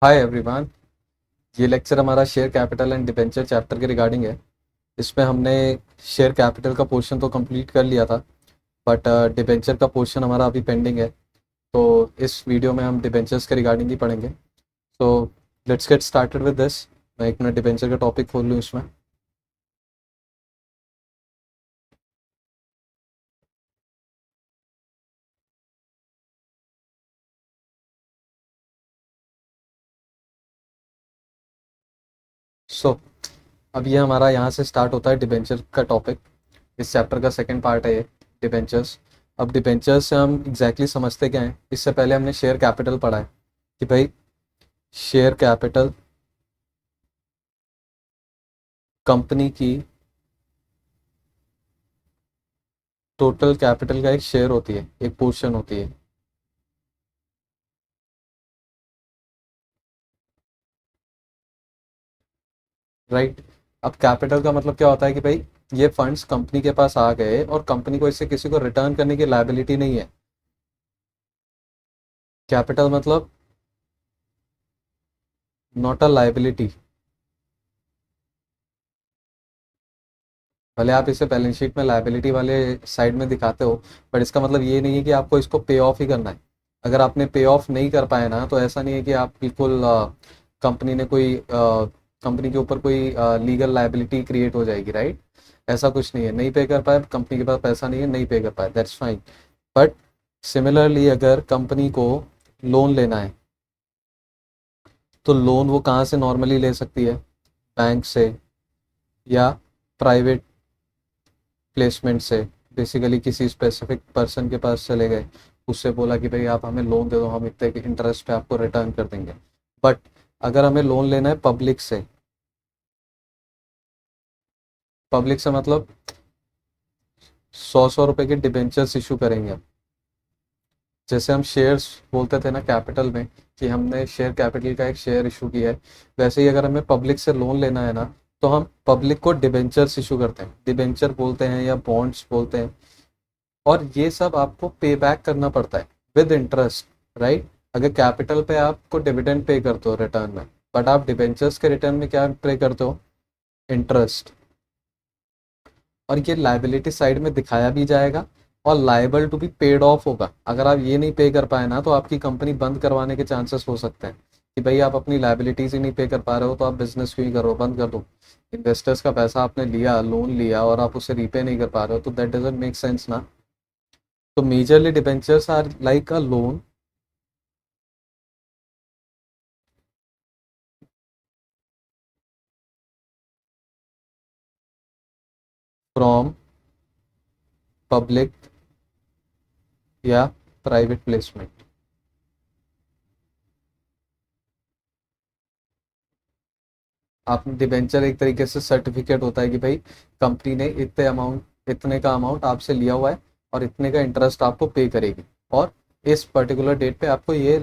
Hi everyone. ये lecture हमारा share capital and debenture chapter के रिगार्डिंग है। इसमें हमने शेयर कैपिटल का पोर्शन तो कंप्लीट कर लिया था, बट डिबेंचर का पोर्शन हमारा अभी पेंडिंग है। तो इस वीडियो में हम डिबेंचर्स के रिगार्डिंग ही पढ़ेंगे। तो let's get started with this. मैं एक मिनट डिबेंचर का टॉपिक खोल लूँ इसमें। सो अब ये हमारा यहाँ से स्टार्ट होता है डिबेंचर का टॉपिक। इस चैप्टर का सेकंड पार्ट है ये, डिबेंचर्स। अब डिबेंचर्स से हम एग्जैक्टली समझते क्या हैं, इससे पहले हमने शेयर कैपिटल पढ़ा है कि भाई शेयर कैपिटल कंपनी की टोटल कैपिटल का एक शेयर होती है, एक पोर्शन होती है। राइट। अब कैपिटल का मतलब क्या होता है कि भाई ये फंड्स कंपनी के पास आ गए और कंपनी को इससे किसी को रिटर्न करने की लायबिलिटी नहीं है। कैपिटल मतलब नॉट अ लायबिलिटी। भले आप इसे बैलेंस शीट में लायबिलिटी वाले साइड में दिखाते हो, बट इसका मतलब ये नहीं है कि आपको इसको पे ऑफ ही करना है। अगर आपने पे ऑफ नहीं कर पाए ना, तो ऐसा नहीं है कि आप बिल्कुल कंपनी ने कोई कंपनी के ऊपर कोई लीगल लायबिलिटी क्रिएट हो जाएगी। राइट। ऐसा कुछ नहीं है। नहीं पे कर पाए, कंपनी के पास पैसा नहीं है, नहीं पे कर पाए, दैट्स फाइन। बट सिमिलरली अगर कंपनी को लोन लेना है, तो लोन वो कहाँ से नॉर्मली ले सकती है? बैंक से या प्राइवेट प्लेसमेंट से। बेसिकली किसी स्पेसिफिक पर्सन के पास चले गए, उससे बोला कि भाई आप हमें लोन दे दो, हम इतने के इंटरेस्ट पे आपको रिटर्न कर देंगे। बट अगर हमें लोन लेना है पब्लिक से, पब्लिक से मतलब 100 100 रुपए के डिबेंचर्स इशू करेंगे हम। जैसे हम शेयर्स बोलते थे ना कैपिटल में, कि हमने शेयर कैपिटल का एक शेयर इशू किया है, वैसे ही अगर हमें पब्लिक से लोन लेना है ना, तो हम पब्लिक को डिबेंचर्स इशू करते हैं। डिबेंचर बोलते हैं या बॉन्ड्स बोलते हैं। और ये सब आपको पे बैक करना पड़ता है विद इंटरेस्ट। राइट। अगर कैपिटल पे आपको डिविडेंड पे करते हो रिटर्न में, बट आप डिबेंचर्स के रिटर्न में क्या पे करते हो? इंटरेस्ट। और ये लाइबिलिटी साइड में दिखाया भी जाएगा, और liable to be paid off होगा। अगर आप ये नहीं पे कर पाए ना, तो आपकी कंपनी बंद करवाने के चांसेस हो सकते हैं कि भाई आप अपनी लाइबिलिटीज ही नहीं पे कर पा रहे हो, तो आप बिजनेस क्यों ही करो, बंद कर दो। इन्वेस्टर्स का पैसा आपने लिया, लोन लिया, और आप उसे रीपे नहीं कर पा रहे हो, तो दैट डजंट मेक सेंस ना। तो majorly debentures are like a loan from public या प्राइवेट प्लेसमेंट। आप डिबेंचर एक तरीके से सर्टिफिकेट होता है कि भाई कंपनी ने इतने का अमाउंट आपसे लिया हुआ है, और इतने का इंटरेस्ट आपको पे करेगी, और इस पर्टिकुलर डेट पे आपको ये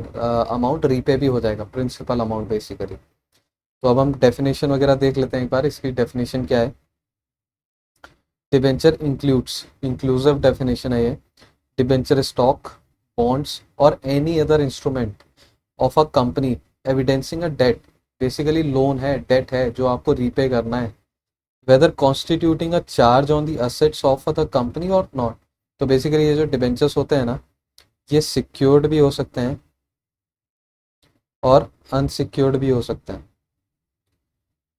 अमाउंट रीपे भी हो जाएगा, प्रिंसिपल अमाउंट बेसिकली। तो अब हम डेफिनेशन वगैरह देख लेते हैं एक बार, इसकी डेफिनेशन क्या है। डिबेंचर इंक्लूसिव डेफिनेशन है ये। डिबेंचर स्टॉक, बॉन्ड्स और any other instrument of a company evidencing a debt. Basically loan है, डेट है जो आपको रीपे करना है, whether constituting a charge on the assets of the company और नॉट। तो बेसिकली ये जो डिबेंचर्स होते हैं ना, ये सिक्योर्ड भी हो सकते हैं और अनसिक्योर्ड भी हो सकते हैं।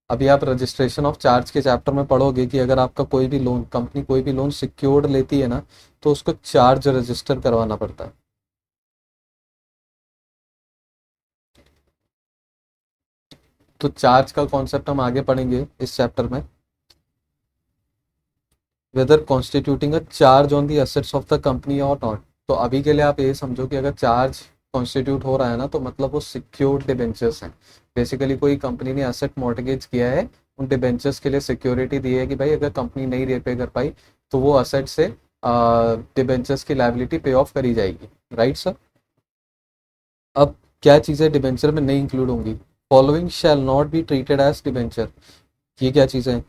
अभी आप रजिस्ट्रेशन ऑफ चार्ज के चैप्टर में पढ़ोगे कि अगर आपका कोई भी लोन, कंपनी कोई भी लोन सिक्योर्ड लेती है ना, तो उसको चार्ज रजिस्टर करवाना पड़ता है। तो चार्ज का कॉन्सेप्ट हम आगे पढ़ेंगे इस चैप्टर में। Whether constituting a charge on the assets of the company और नॉट। तो अभी के लिए आप ये समझो कि अगर चार्ज कॉन्स्टिट्यूट हो रहा है ना, तो मतलब वो सिक्योर्ड डिबेंचर्स हैं। बेसिकली कोई कंपनी ने असेट मॉर्टगेज किया है, उन डिबेंचर्स के लिए सिक्योरिटी दी है कि भाई अगर कंपनी नहीं रिपे कर पाई, तो वो असेट से डिबेंचर्स की लायबिलिटी पे ऑफ करी जाएगी। Right sir. अब क्या चीज़ें डिबेंचर में नहीं इंक्लूड होंगी? Following shall not be treated as debenture. ये क्या चीज़ें हैं?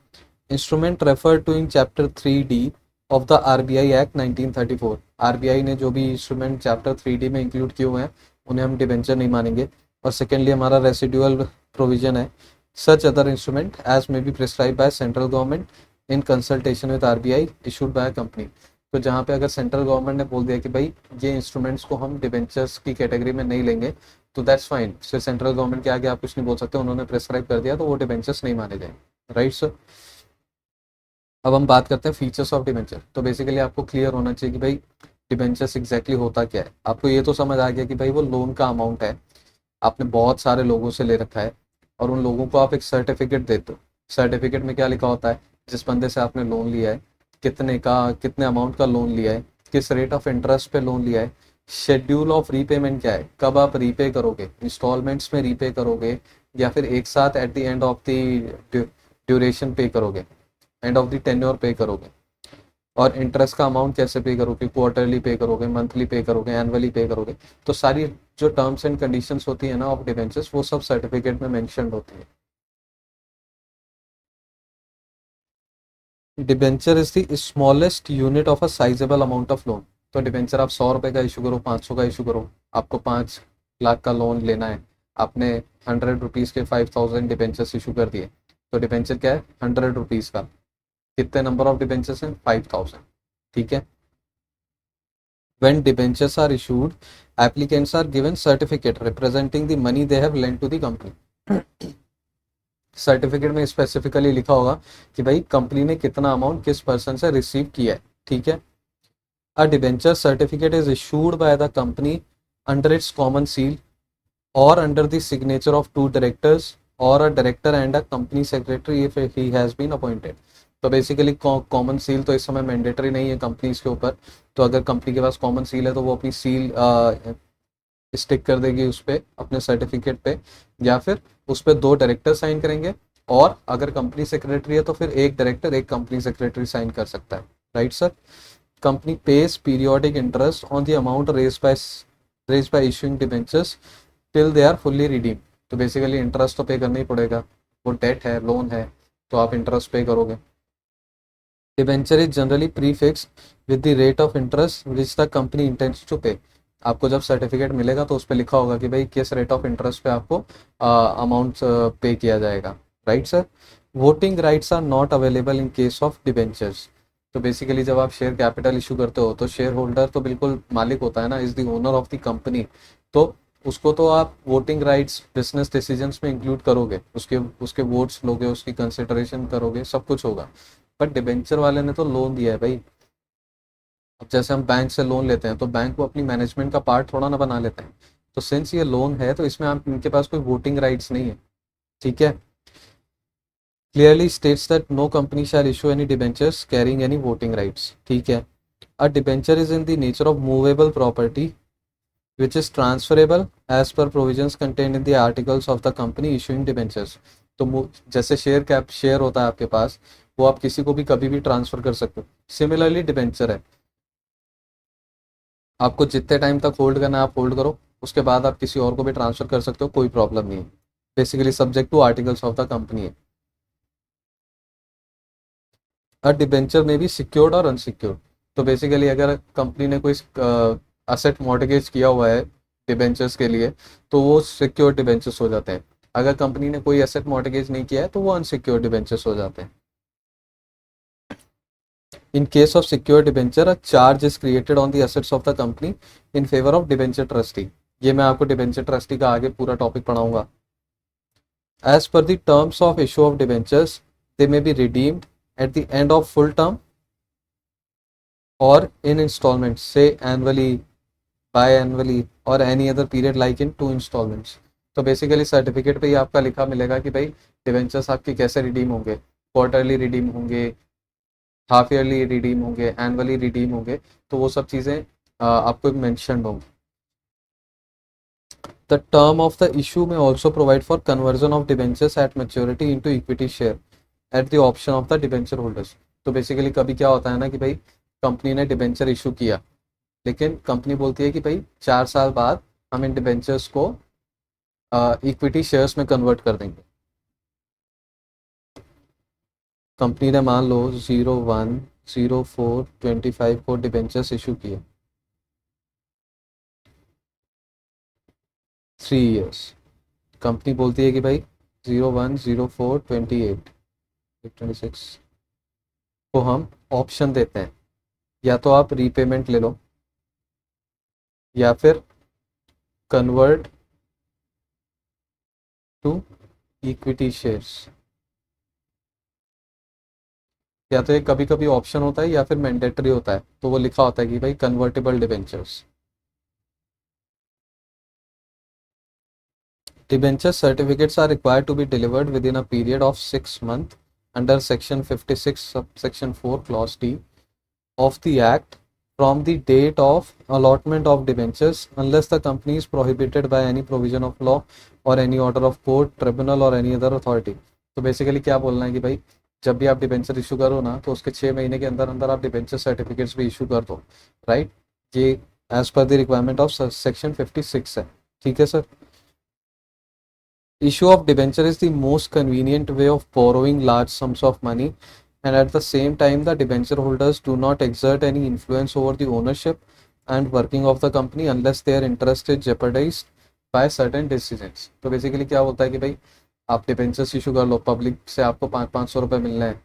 Instrument refer to in chapter 3D of the RBI act 1934। RBI ने जो भी इंस्ट्रूमेंट चैप्टर 3D में इंक्लूड किए हुए हैं, उन्हें हम डिबेंचर नहीं मानेंगे। और सेकेंडली हमारा रेसिडुअल प्रोविजन है, such other instrument as may be prescribe by central government in consultation with RBI issued by company. तो जहाँ पे अगर सेंट्रल गवर्नमेंट ने बोल दिया कि भाई ये इंस्ट्रूमेंट्स को हम डिबेंचर्स की कैटेगरी में नहीं लेंगे, तो दैट्स फाइन, फिर सेंट्रल गवर्नमेंट के आगे आप कुछ नहीं बोल सकते, उन्होंने प्रिस्क्राइब कर दिया तो वो डिबेंचर्स नहीं माने जाएंगे, राइट सर। अब हम बात करते हैं फीचर्स ऑफ डिबेंचर। तो बेसिकली आपको क्लियर होना चाहिए कि भाई डिबेंचर्स एग्जैक्टली होता क्या है। आपको ये तो समझ आ गया कि भाई वो लोन का अमाउंट है, आपने बहुत सारे लोगों से ले रखा है और उन लोगों को आप एक सर्टिफिकेट देते हो। सर्टिफिकेट में क्या लिखा होता है, जिस बंदे से आपने लोन लिया है, कितने का, कितने अमाउंट का लोन लिया है, किस रेट ऑफ इंटरेस्ट पे लोन लिया है, शेड्यूल ऑफ रीपेमेंट क्या है, कब आप रीपे करोगे, इंस्टॉलमेंट्स में रीपे करोगे या फिर एक साथ eight the end of the duration पे करोगे, एंड ऑफ द टेन्योर पे करोगे, और इंटरेस्ट का अमाउंट कैसे पे करोगे, क्वार्टरली पे करोगे, मंथली पे करोगे, एनुअली पे करोगे। तो सारी जो टर्म्स एंड कंडीशंस होती है ना ऑफ डिबेंचर्स, वो सब सर्टिफिकेट में मेंशन होती है। Debenture is the smallest unit of a sizeable amount of loan. तो डिबेंचर आप 100 रुपये का इशू करो, 500 का इशू करो, आपको 5 लाख का लोन लेना है, आपने 100 रुपीज़ के 5000 डिबेंचर्स इशू कर दिए, तो डिबेंचर क्या है, 100 रुपीज़ का। कितने नंबर ऑफ डिबेंचर्स हैं, 5000, ठीक है। When debentures are issued, applicants are given certificate representing the money they have lent to the company. Certificate में स्पेसिफिकली लिखा होगा कि भाई कंपनी ने कितना अमाउंट किस पर्सन से रिसीव किया है, ठीक है। A debenture certificate is issued by the company under its common seal और under the signature of 2 directors और a director and a company secretary if he has been appointed. तो basically common seal तो इस समय mandatory नहीं है companies के ऊपर, तो अगर कंपनी के पास कॉमन सील है तो वो अपनी सील स्टिक कर देगी उस पर, अपने सर्टिफिकेट पे, या फिर उस पर 2 डायरेक्टर साइन करेंगे, और अगर कंपनी सेक्रेटरी है तो फिर एक डायरेक्टर एक कंपनी सेक्रेटरी साइन कर सकता है, right sir. Company pays periodic interest on the amount raise by issuing debentures till they are fully redeem. तो बेसिकली इंटरेस्ट तो पे करना ही पड़ेगा, वो डेट है, लोन है, तो आप इंटरेस्ट पे करोगे। Debenture is generally prefix with the rate of interest which the company intends to pay. आपको जब सर्टिफिकेट मिलेगा तो उस पर लिखा होगा कि भाई किस रेट ऑफ इंटरेस्ट पे आपको अमाउंट पे किया जाएगा, right sir. Voting rights are not available in case of debentures. तो बेसिकली जब आप शेयर कैपिटल इशू करते हो तो शेयर होल्डर तो बिल्कुल मालिक होता है ना, is the owner of the company, तो उसको तो आप वोटिंग राइट्स बिजनेस डिसीजंस में इंक्लूड करोगे, उसके उसके वोट्स लोगे, उसकी कंसिडरेशन करोगे, सब कुछ होगा। बट डिबेंचर वाले ने तो लोन दिया है भाई। अब जैसे हम बैंक से लोन लेते हैं तो बैंक को अपनी मैनेजमेंट का पार्ट थोड़ा ना बना लेते हैं, तो सिंस ये लोन है तो इसमें आप, इनके पास कोई वोटिंग राइट्स नहीं है, ठीक है। Clearly states that no company shall issue any debentures carrying any voting rights, ठीक है। A debenture is in the nature of movable property which is transferable as per provisions contained in the articles of the company issuing debentures। तो जैसे share होता है आपके पास, वो आप किसी को भी कभी भी ट्रांसफर कर सकते हो। सिमिलरली डिबेंचर है, आपको जितने टाइम तक होल्ड करना है आप होल्ड करो, उसके बाद आप किसी और को भी ट्रांसफर कर सकते हो, कोई प्रॉब्लम नहीं है। Basically subject to articles of the company है। अ डिबेंचर में भी सिक्योर्ड और अनसिक्योर्ड। तो बेसिकली अगर कंपनी ने कोई असेट मॉर्टगेज किया हुआ है डिबेंचर्स के लिए, तो वो सिक्योर्ड डिबेंचर्स हो जाते हैं। अगर कंपनी ने कोई एसेट मॉर्टगेज नहीं किया है तो वो अनसिक्योर्ड डिबेंचर्स हो जाते हैं। इन case of secured debenture a charge is created on the assets of the company in favour of debenture trustee. ये मैं आपको डिबेंचर ट्रस्टी का आगे पूरा टॉपिक पढ़ाऊंगा। As per the terms of issue of debentures they may be redeemed at the end of full term और in installment से annually, biannually और any other period like in 2 installments. तो basically certificate पे ही आपका लिखा मिलेगा कि भाई डिवेंचर्स आपके कैसे रिडीम होंगे, क्वार्टरली रिडीम होंगे, हाफ ईयरली रिडीम होंगे, एनुअली रिडीम होंगे, तो वो सब चीज़ें आपको मेंशन होंगी। The term of the issue में also provide for conversion of debentures at maturity into equity share at the option of the debenture holders. तो बेसिकली कभी क्या होता है ना कि भाई कंपनी ने डिवेंचर इशू किया, लेकिन कंपनी बोलती है कि भाई 4 साल बाद हम इन डिबेंचर्स को इक्विटी शेयर्स में कन्वर्ट कर देंगे। कंपनी ने मान लो 01/04/25 को डिबेंचर्स इशू किए, 3 years, कंपनी बोलती है कि भाई 01/04/28 को हम ऑप्शन देते हैं, या तो आप रीपेमेंट ले लो या फिर कन्वर्ट टू इक्विटी शेयर्स। या तो ये कभी कभी ऑप्शन होता है या फिर मैंडेटरी होता है, तो वो लिखा होता है कि भाई convertible debentures. Debenture certificates are required to be delivered within a period of 6 months under Section 56, Subsection 4, Clause D of the Act from the date of allotment of debentures, unless the company is prohibited by any provision of law or any order of court, tribunal or any other authority। तो basically क्या बोलना है कि भाई जब भी आप debenture issue करो ना, तो उसके 6 महीने के अंदर अंदर आप डिबेंचर सर्टिफिकेट्स भी इशू कर दो, राइट। ये as per the requirement of section 56 है, ठीक है sir. Issue of debenture is the most convenient way of borrowing large sums of money, and at the same time, the debenture holders do not exert any influence over the ownership and working of the company unless their interest is jeopardized by certain decisions। तो basically क्या होता है कि भाई आप debentures issue कर लो, public से आपको 500-500 रुपये मिलने हैं,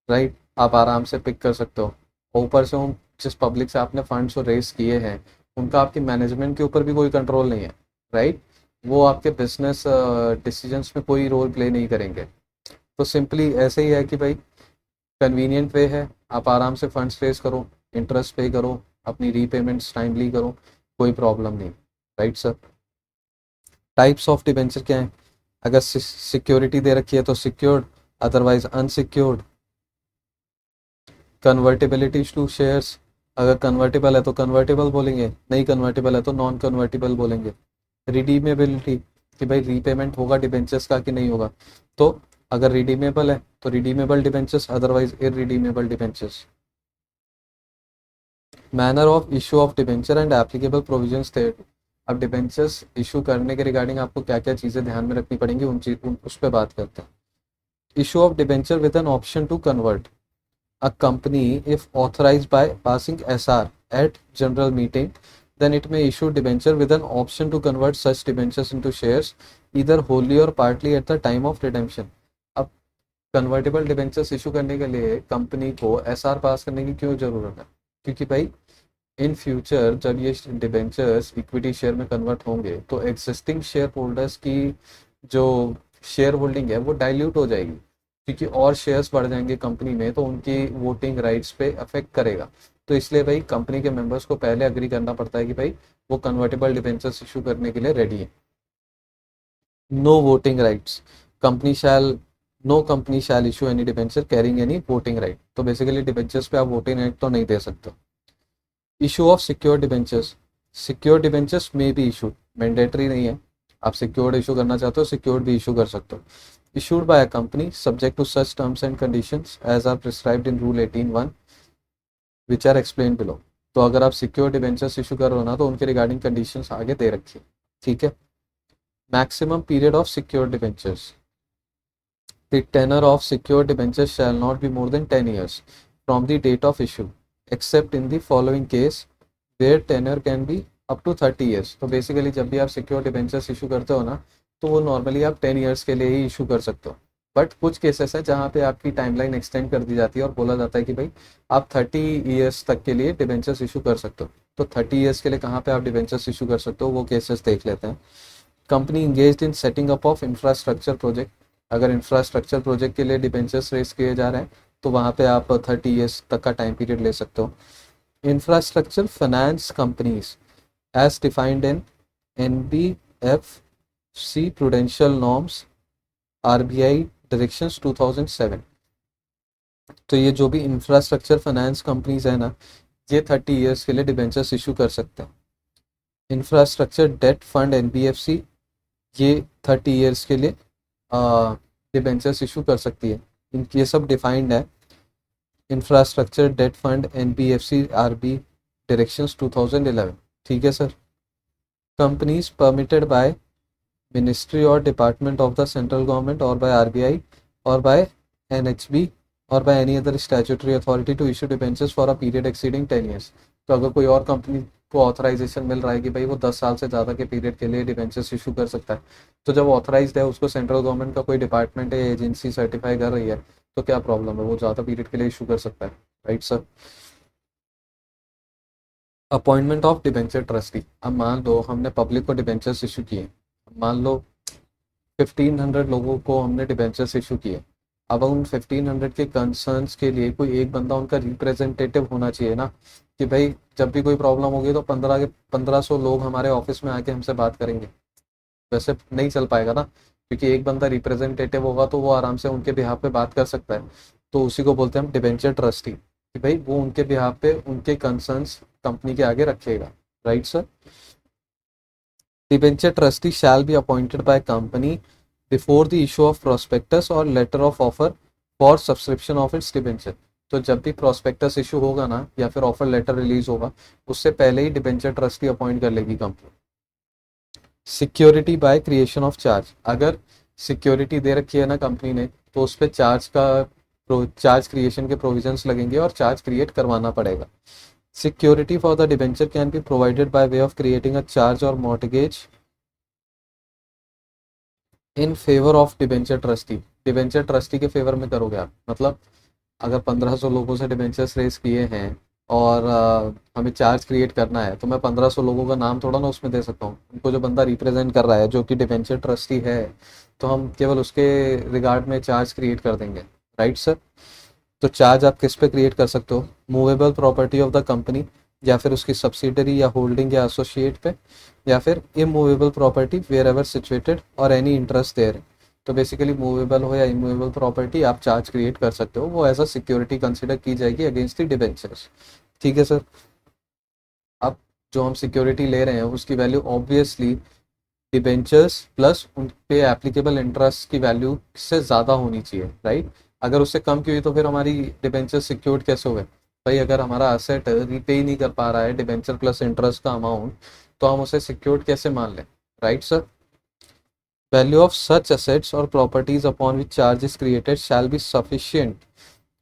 राइट, आप आराम से पिक कर सकते हो। ऊपर से उन जिस पब्लिक से आपने फंड्स रेस किए हैं, उनका आपकी मैनेजमेंट के ऊपर भी कोई कंट्रोल नहीं है, राइट। वो आपके बिजनेस डिसीजंस में कोई रोल प्ले नहीं करेंगे। तो सिंपली ऐसे ही है कि भाई कन्वीनियंट वे है, आप आराम से फंड्स रेस करो, इंटरेस्ट पे करो, अपनी रीपेमेंट्स टाइमली करो, कोई प्रॉब्लम नहीं, right sir. Types of debenture क्या है? अगर सिक्योरिटी दे रखी है तो secured, otherwise unsecured. Convertibility to shares, अगर कन्वर्टेबल है तो कन्वर्टेबल बोलेंगे, नहीं कन्वर्टेबल है तो नॉन कन्वर्टेबल बोलेंगे। रिडीमेबिलिटी, कि भाई रीपेमेंट होगा डिबेंचर्स का कि नहीं होगा, तो अगर रिडीमेबल है तो redeemable debentures, otherwise irredeemable debentures. Manner of issue of debenture and applicable provisions थे। अब डिबेंचर्स इशू करने के रिगार्डिंग आपको क्या क्या चीज़ें ध्यान में रखनी पड़ेंगी, उस पर बात करते हैं। Issue of debenture with an option to convert. A company, if authorized by passing SR at general meeting, then it may issue debenture with an option to convert such debentures into shares, either wholly or partly at the time of redemption। अब convertible debentures issue करने के लिए company को SR पास करने की क्यों ज़रूरत है? क्योंकि भाई इन फ्यूचर जब ये डिबेंचर्स इक्विटी शेयर में कन्वर्ट होंगे तो एग्जिस्टिंग शेयर होल्डर्स की जो शेयर होल्डिंग है वो डाइल्यूट हो जाएगी, क्योंकि और शेयर्स बढ़ जाएंगे कंपनी में, तो उनकी वोटिंग राइट्स पे अफेक्ट करेगा। तो इसलिए भाई कंपनी के मेंबर्स को पहले अग्री करना पड़ता है कि भाई वो कन्वर्टेबल डिबेंचर्स इशू करने के लिए रेडी है। No voting rights, company shall no company shall issue any debenture carrying any voting right. तो बेसिकली डिबेंचर्स पे आप वोटिंग राइट तो नहीं दे सकते। Issue of secure debentures, secure debentures में भी इशू मैंडेटरी नहीं है, आप सिक्योर्ड इशू करना चाहते हो सिक्योर्ड भी इशू कर सकते हो। Issued by a company subject to such terms and conditions as are prescribed in Rule 18(1) which are explained below। तो अगर आप सिक्योर डिबेंचर्स इशू कर रहे हो ना, तो उनके रिगार्डिंग कंडीशंस आगे दे रखी है, ठीक है। Maximum period of secure debentures, the tenor of secure debentures shall not be more than 10 years from the date of issue except in the following case where tenor can be up to 30 years। तो basically जब भी आप secure debentures issue करते हो ना, तो वो normally आप 10 years के लिए ही इशू कर सकते हो। बट कुछ केसेस है जहाँ पे आपकी टाइमलाइन एक्सटेंड कर दी जाती है और बोला जाता है कि भाई आप 30 years तक के लिए डिबेंचर्स इशू कर सकते हो। तो 30 years के लिए कहाँ पे आप डिबेंचर्स इशू कर सकते हो, वो केसेस देख लेते हैं। Company engaged in setting up of infrastructure project, अगर इंफ्रास्ट्रक्चर प्रोजेक्ट के लिए डिबेंचर्स रेस किए जा रहे हैं तो वहाँ पे आप 30 years तक का टाइम पीरियड ले सकते हो। Infrastructure finance companies as defined in NBFC prudential norms RBI directions 2007। तो ये जो भी इंफ्रास्ट्रक्चर फाइनेंस कंपनीज है ना, ये 30 years के लिए डिबेंचर्स इशू कर सकते हैं। इंफ्रास्ट्रक्चर डेट फंड NBFC, ये 30 years के लिए डिबेंचर्स इशू कर सकती है। ये सब डिफाइंड है infrastructure debt fund NBFC RB directions 2011, ठीक है sir. Companies permitted by ministry और department of the central government और बाय RBI और बाय NHB और by any other statutory authority to issue debentures for a period exceeding 10 years। तो अगर कोई और कंपनी को ऑथराइजेशन मिल रहा है कि भाई वो 10 साल से ज़्यादा के पीरियड के लिए डिबेंचर्स इशू कर सकता है, तो जब ऑथराइज्ड है, उसको सेंट्रल गवर्नमेंट का कोई डिपार्टमेंट या एजेंसी सर्टिफाई कर रही है, तो क्या प्रॉब्लम है, वो ज़्यादा पीरियड के लिए इशू कर सकता है, right sir. Appointment of debenture trustee. अब मान लो हमने पब्लिक को डिबेंचर्स इशू किए, मान लो 1500 लोगों को हमने डिबेंचर्स इशू किए। अब उन 1500 के कंसर्न्स के लिए कोई एक बंदा उनका रिप्रेजेंटेटिव होना चाहिए ना, कि भाई जब भी कोई प्रॉब्लम होगी तो 1500 लोग हमारे ऑफिस में आके हमसे बात करेंगे। वैसे नहीं चल पाएगा ना, क्योंकि एक बंदा रिप्रेजेंटेटिव होगा तो वो आराम से उनके बिहाफ पे बात कर सकता है। तो उसी को बोलते हैं हम डिबेंचर ट्रस्टी, कि भाई वो उनके बिहाफ पे उनके कंसर्न्स कंपनी के आगे रखेगा, right sir. Debenture trustee shall be appointed by company before the issue of prospectus और letter of offer for subscription of its debenture. तो जब भी प्रोस्पेक्टस इशू होगा ना, या फिर ऑफर लेटर रिलीज होगा, उससे पहले ही डिबेंचर ट्रस्टी अपॉइंट कर लेगी company. Security bye creation of charge. अगर सिक्योरिटी दे रखी है ना कंपनी ने, तो उस पर चार्ज क्रिएशन के प्रोविजंस लगेंगे और चार्ज क्रिएट करवाना पड़ेगा। Security for the debenture can be provided by way of creating a charge और mortgage in favour of debenture trustee. Debenture trustee के फेवर में करोगे आप, मतलब अगर 1500 लोगों से डिबेंचर्स रेस किए हैं और हमें चार्ज क्रिएट करना है, तो मैं 1500 लोगों का नाम थोड़ा ना उसमें दे सकता हूँ, उनको जो बंदा रिप्रेजेंट कर रहा है जो कि डिबेंचर ट्रस्टी है, तो हम केवल उसके रिगार्ड में चार्ज क्रिएट कर देंगे, राइट सर। तो चार्ज आप किस पे क्रिएट कर सकते हो, movable property of the company, या फिर उसकी सब्सिडरी या होल्डिंग या एसोसिएट पे, या फिर immovable property wherever situated और एनी इंटरेस्ट देयर। तो बेसिकली मूवेबल हो या इमूवेबल प्रॉपर्टी आप चार्ज क्रिएट कर सकते हो, वो एज अ सिक्योरिटी कंसिडर की जाएगी अगेंस्ट द डिबेंचर्स, ठीक है सर। अब जो हम सिक्योरिटी ले रहे हैं उसकी वैल्यू ऑब्वियसली डिबेंचर्स प्लस उन पे एप्लीकेबल इंटरेस्ट की वैल्यू से ज़्यादा होनी चाहिए, राइट। अगर उससे कम की हुई तो फिर हमारी डिबेंचर सिक्योर्ड कैसे हुए। भाई अगर हमारा असेट रीपे ही नहीं कर पा रहा है डिबेंचर प्लस इंटरेस्ट का अमाउंट, तो हम उसे सिक्योर्ड कैसे मान लें, right sir. Value of such assets और properties upon which charge is created shall be sufficient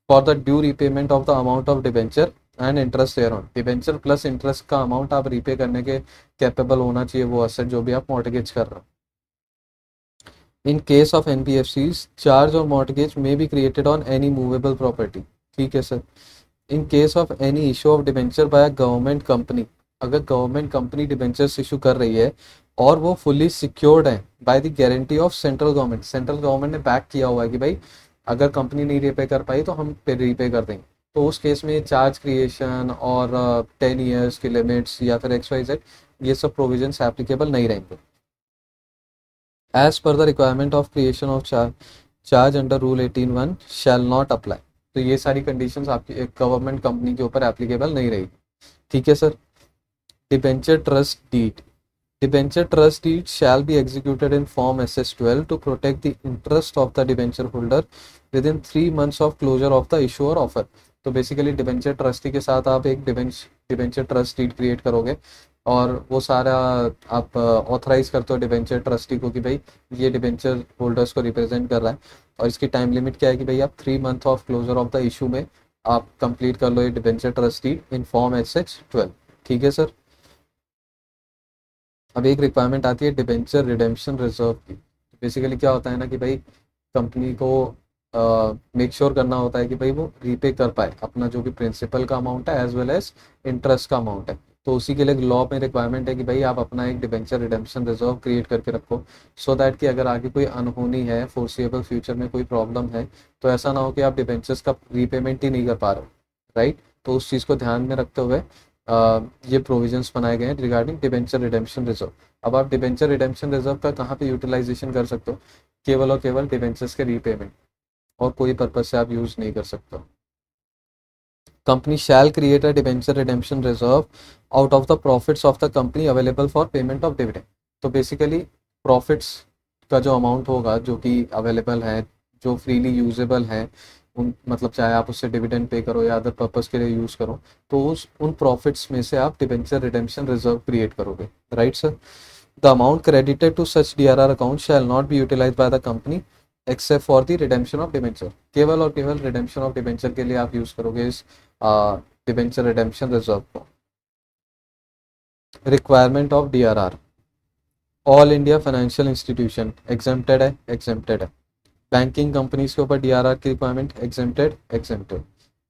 for the due repayment of the amount of debenture and interest thereon. Debenture plus interest का amount आप repay करने के capable होना चाहिए वो asset जो भी आप मॉर्टगेज कर रहे हो। इन केस ऑफ एनबीएफसीज चार्ज और मॉर्टगेज में be created on any movable property, ठीक है sir. In case of any issue of debenture by government company, अगर गवर्नमेंट कंपनी डिबेंचर्स इशू कर रही है और वो फुल्ली सिक्योर्ड है by the guarantee of central government, central government ने बैक किया हुआ है कि भाई अगर कंपनी नहीं रीपे कर पाई तो हम पे रीपे कर देंगे, तो उस केस में चार्ज क्रिएशन और 10 ईयर्स की लिमिट्स या फिर XYZ ये सब प्रोविजंस एप्लीकेबल नहीं रहेंगे। As per the requirement of creation of charge under rule 18(1) shall not apply. तो ये सारी कंडीशंस आपकी एक गवर्नमेंट कंपनी के ऊपर एप्लीकेबल नहीं रहेगी, ठीक है sir. Debenture trust deed. Debenture trust deed shall be executed in form SS-12 to protect the interest of the debenture holder within 3 months of closure of the issue और offer. तो basically debenture trustee के साथ आप एक debenture trust deed create करोगे, और वो सारा आप ऑथराइज करते हो डिबेंचर ट्रस्टी को कि भाई ये डिबेंचर होल्डर्स को रिप्रेजेंट कर रहा है, और इसकी टाइम लिमिट क्या है कि भाई आप 3 month of closure of the issue में आप कंप्लीट कर लो ये डिबेंचर ट्रस्टी इन फॉर्म SS-12, ठीक है सर। अब एक रिक्वायरमेंट आती है डिबेंचर रिडेम्पशन रिजर्व की। बेसिकली क्या होता है ना कि भाई कंपनी को मेक श्योर करना होता है कि भाई वो रीपे कर पाए अपना जो भी प्रिंसिपल का अमाउंट है एज वेल एज इंटरेस्ट का अमाउंट है। तो उसी के लिए लॉ में रिक्वायरमेंट है कि भाई आप अपना एक डिबेंचर रिडेम्पशन रिजर्व क्रिएट करके रखो, सो दैट कि अगर आगे कोई अनहोनी है, फोर्सिएबल फ्यूचर में कोई प्रॉब्लम है, तो ऐसा ना हो कि आप डिबेंचर्स का रीपेमेंट ही नहीं कर पा रहे हो, राइट। तो उस चीज़ को ध्यान में रखते हुए ये प्रोविजंस बनाए गए हैं रिगार्डिंग डिबेंचर रिडेम्पशन रिजर्व। अब आप डिबेंचर रिडेम्पशन रिजर्व का कहाँ पे यूटिलाइजेशन कर सकते हो, केवल और केवल डिबेंचर्स के रीपेमेंट, और कोई पर्पज से आप यूज नहीं कर सकते। Company shall create a debenture redemption reserve out of the profits of the company available for payment of dividend. तो बेसिकली प्रॉफिट्स का जो अमाउंट होगा जो कि अवेलेबल है, जो फ्रीली यूजेबल है, उन मतलब चाहे आप उससे डिविडेंड पे करो या अदर पर्पस के लिए यूज़ करो, तो उन प्रॉफिट्स में से आप डिबेंचर रिडेम्पशन रिजर्व क्रिएट करोगे, right sir. The amount credited to such DRR account shall not be utilise by the company except for the redemption of debenture. केवल और केवल रिडेम्पशन ऑफ डिबेंचर के लिए आप यूज़ करोगे इस डिबेंचर रिडेम्पशन रिजर्व को। Requirement of DRR, all India financial institution exempted है, एग्जेम्प्टेड है। बैंकिंग कंपनीज के ऊपर DRR की requirement exempted, exempted.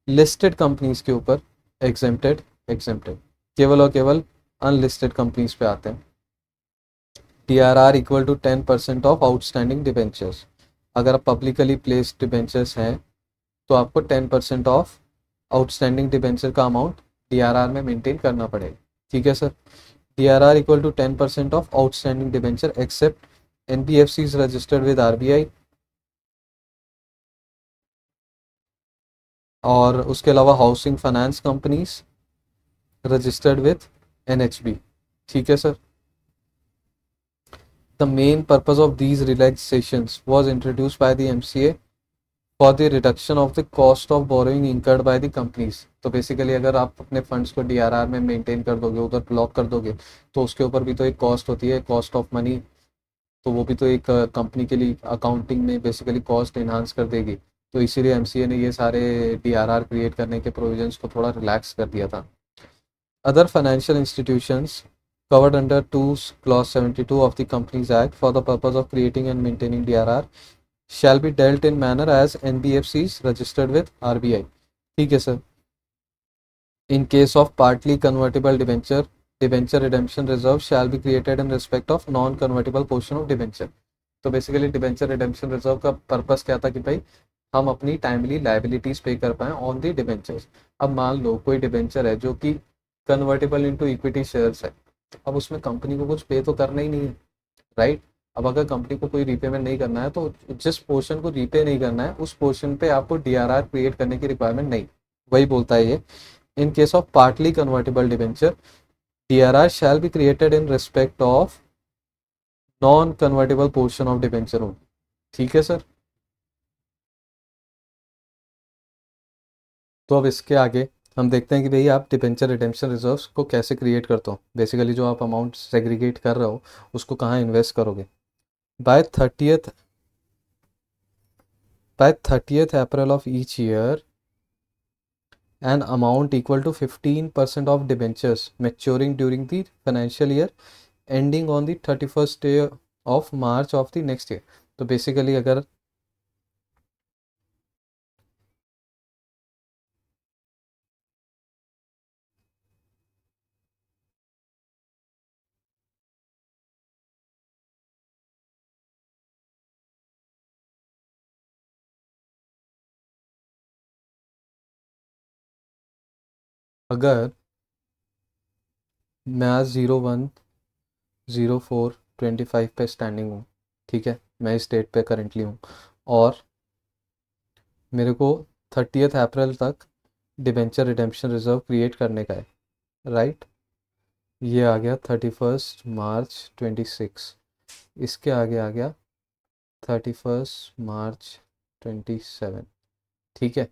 Listed companies के ऊपर एग्जेम्प्टेड, एग्जेम्प्टेड। केवल और केवल अनलिस्टेड कंपनीज पे आते हैं। DRR equal to 10% of outstanding debentures. अगर आप पब्लिकली प्लेस्ड डिबेंचर्स हैं तो आपको 10% ऑफ आउटस्टैंडिंग डिबेंचर का अमाउंट DRR में मेंटेन करना पड़ेगा। ठीक है sir. DRR equal to 10% of outstanding debenture except NBFCs registered with RBI, और उसके अलावा housing finance companies registered with NHB। ठीक है sir. The main purpose of these relaxations was introduced by the MCA for the reduction of the cost of borrowing incurred by the companies. तो basically अगर आप अपने funds को DRR में maintain कर दोगे, उधर ब्लॉक कर दोगे, तो उसके ऊपर भी तो एक कॉस्ट होती है, कॉस्ट ऑफ मनी। तो वो भी तो एक कंपनी के लिए अकाउंटिंग में बेसिकली कॉस्ट इन्हांस कर देगी। तो इसीलिए MCA ने ये सारे DRR क्रिएट करने के प्रोविजंस को थोड़ा रिलैक्स कर दिया था। Other financial institutions covered under 2 Clause 72 of the Companies Act for the purpose of creating and maintaining DRR shall be dealt in manner as NBFCs registered with RBI. ठीक है sir. In case of partly convertible debenture, debenture redemption reserve shall be created in respect of non-convertible portion of debenture. तो basically debenture redemption reserve का purpose क्या था कि भाई हम अपनी टाइमली लाइबिलिटीज पे कर पाएं ऑन दी डिबेंचर्स। अब मान लो कोई डिबेंचर है जो कि कन्वर्टेबल इनटू इक्विटी शेयर्स है, अब उसमें कंपनी को कुछ पे तो करना ही नहीं है, राइट। अब अगर कंपनी को कोई रीपेमेंट नहीं करना है तो जिस पोर्शन को रीपे नहीं करना है उस पोर्शन पे आपको DRR क्रिएट करने की रिक्वायरमेंट नहीं। वही बोलता है ये, इन case of partly convertible debenture DRR shall be created in respect of non convertible portion of debenture only. ठीक है सर। तो अब इसके आगे हम देखते हैं कि भाई आप डिबेंचर रिडेम्पशन रिजर्व्स को कैसे क्रिएट करते हो। बेसिकली जो आप अमाउंट सेग्रीगेट कर रहे हो उसको कहाँ इन्वेस्ट करोगे। By 30th April of each year an amount equal to 15% of debentures maturing during the financial year ending on the 31st day of March of the next year। तो basically अगर अगर मैं आज 01/04/25 पे स्टैंडिंग हूँ, ठीक है, मैं इस डेट पे करेंटली हूँ, और मेरे को 30th अप्रैल तक डिबेंचर रिडेम्पशन रिजर्व क्रिएट करने का है, राइट। ये आ गया 31st March 26। इसके आगे आ गया 31st March 27। ठीक है।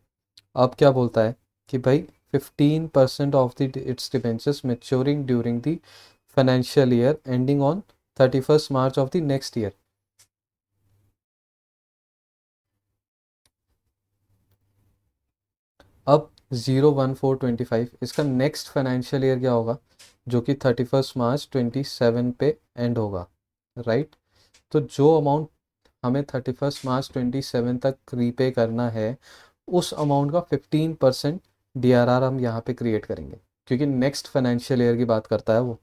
अब क्या बोलता है कि भाई 15% of the it's debentures maturing during the financial year ending on 31st March of the next year. अब 01/04/25 इसका नेक्स्ट फाइनेंशियल ईयर क्या होगा, जो कि 31st March 27 पे एंड होगा, राइट। तो जो अमाउंट हमें 31st March 27 तक रीपे करना है उस अमाउंट का 15% DRR हम यहाँ पे क्रिएट करेंगे, क्योंकि नेक्स्ट फाइनेंशियल ईयर की बात करता है वो।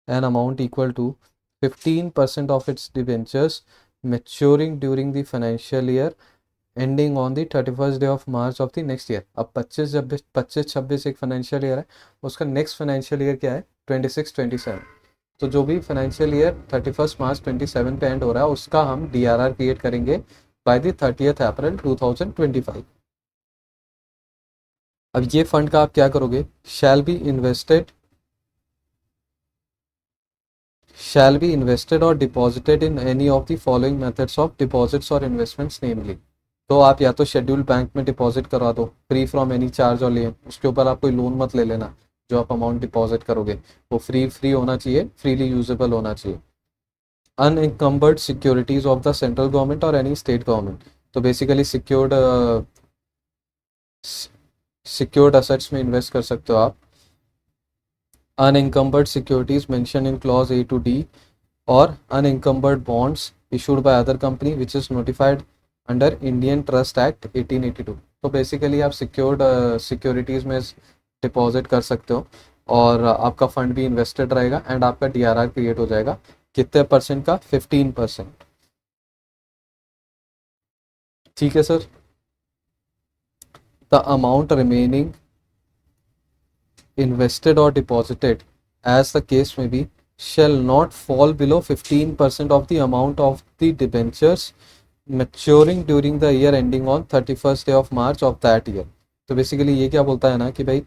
An amount equal to 15% of its debentures maturing during the financial year ending on the 31st day of March of the next year. अब 25-26 एक फाइनेंशियल ईयर है, उसका नेक्स्ट फाइनेंशियल ईयर क्या है, 26-27। तो जो भी फाइनेंशियल ईयर 31st March 27 पे एंड हो रहा है उसका हम DRR क्रिएट करेंगे बाय द 30th April 2025। अब ये फंड का आप क्या करोगे, शैल बी इन्वेस्टेड और deposited in any of the following methods of deposits और इन्वेस्टमेंट्स नेमली। तो आप या तो शेड्यूल्ड बैंक में डिपॉजिट करवा दो फ्री फ्रॉम एनी चार्ज और लेन, उसके ऊपर आप कोई लोन मत ले लेना, जो आप अमाउंट डिपॉजिट करोगे वो फ्री होना चाहिए, फ्रीली यूजेबल होना चाहिए। Unencumbered securities of the central government और एनी स्टेट गवर्नमेंट। तो बेसिकली सिक्योर्ड असेट्स में इन्वेस्ट कर सकते हो आप, unencumbered securities mentioned in clause A to D or unencumbered bonds issued by other company which is notified under Indian Trust Act 1882. तो basically आप secured securities में deposit कर सकते हो और आपका फंड भी इन्वेस्टेड रहेगा एंड आपका DRR क्रिएट हो जाएगा कितने परसेंट का 15%. ठीक है sir. The amount remaining invested or deposited as the case may be shall not fall below 15% of the amount of the debentures maturing during the year ending on 31st day of March of that year. तो basically ये क्या बोलता है ना कि भाई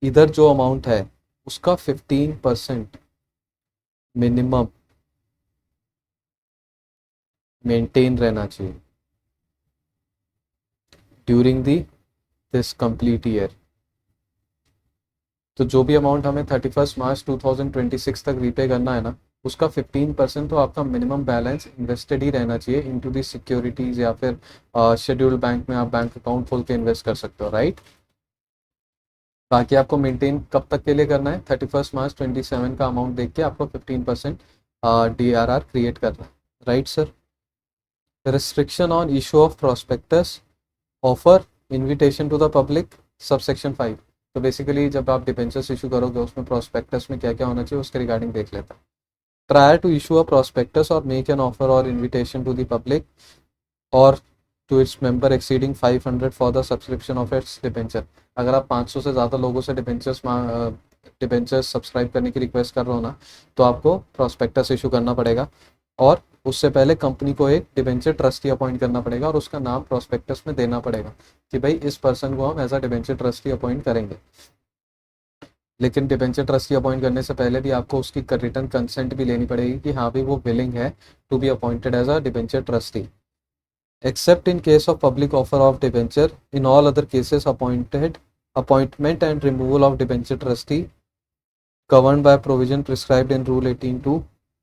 इधर जो अमाउंट है उसका 15% मिनिमम मेंटेन रहना चाहिए during the this complete year. तो जो भी अमाउंट हमें 31 मार्च 2026 तक रीपे करना है ना उसका 15% तो आपका मिनिमम बैलेंस इन्वेस्टेड ही रहना चाहिए इनटू दी सिक्योरिटीज़ या फिर शेड्यूल्ड बैंक में आप बैंक अकाउंट खोल के इन्वेस्ट कर सकते हो. राइट. बाकी आपको मेंटेन कब तक के लिए करना है 31 मार्च 27 का अमाउंट देख के आपको 15% DRR क्रिएट करना है. Right sir. Restriction on issue of prospectus offer invitation to the public subsection 5. तो बेसिकली जब आप डिबेंचर्स इशू करोगे उसमें प्रोस्पेक्टस में क्या क्या होना चाहिए उसके रिगार्डिंग देख लेता है. Prior to issue a prospectus और मेक एन ऑफर और इन्विटेशन टू द पब्लिक और to its member exceeding 500 for the subscription of its debenture. अगर आप 500 से ज़्यादा लोगों से डिबेंचर्स सब्सक्राइब करने की रिक्वेस्ट कर रहे हो ना तो आपको प्रोस्पेक्टस इशू करना पड़ेगा और उससे पहले कंपनी को एक डिबेंचर ट्रस्टी अपॉइंट करना पड़ेगा और उसका नाम प्रोस्पेक्टस में देना पड़ेगा कि भाई इस पर्सन को हम as a debenture trustee appoint करेंगे. लेकिन डिबेंचर ट्रस्टी अपॉइंट करने से पहले भी आपको उसकी रिटर्न कंसेंट भी लेनी पड़ेगी कि हाँ भी वो विलिंग है to be appointed as a debenture trustee. Except in case of public offer of debenture in all other cases appointment and removal of debenture trustee governed by provision prescribed in Rule 18(2)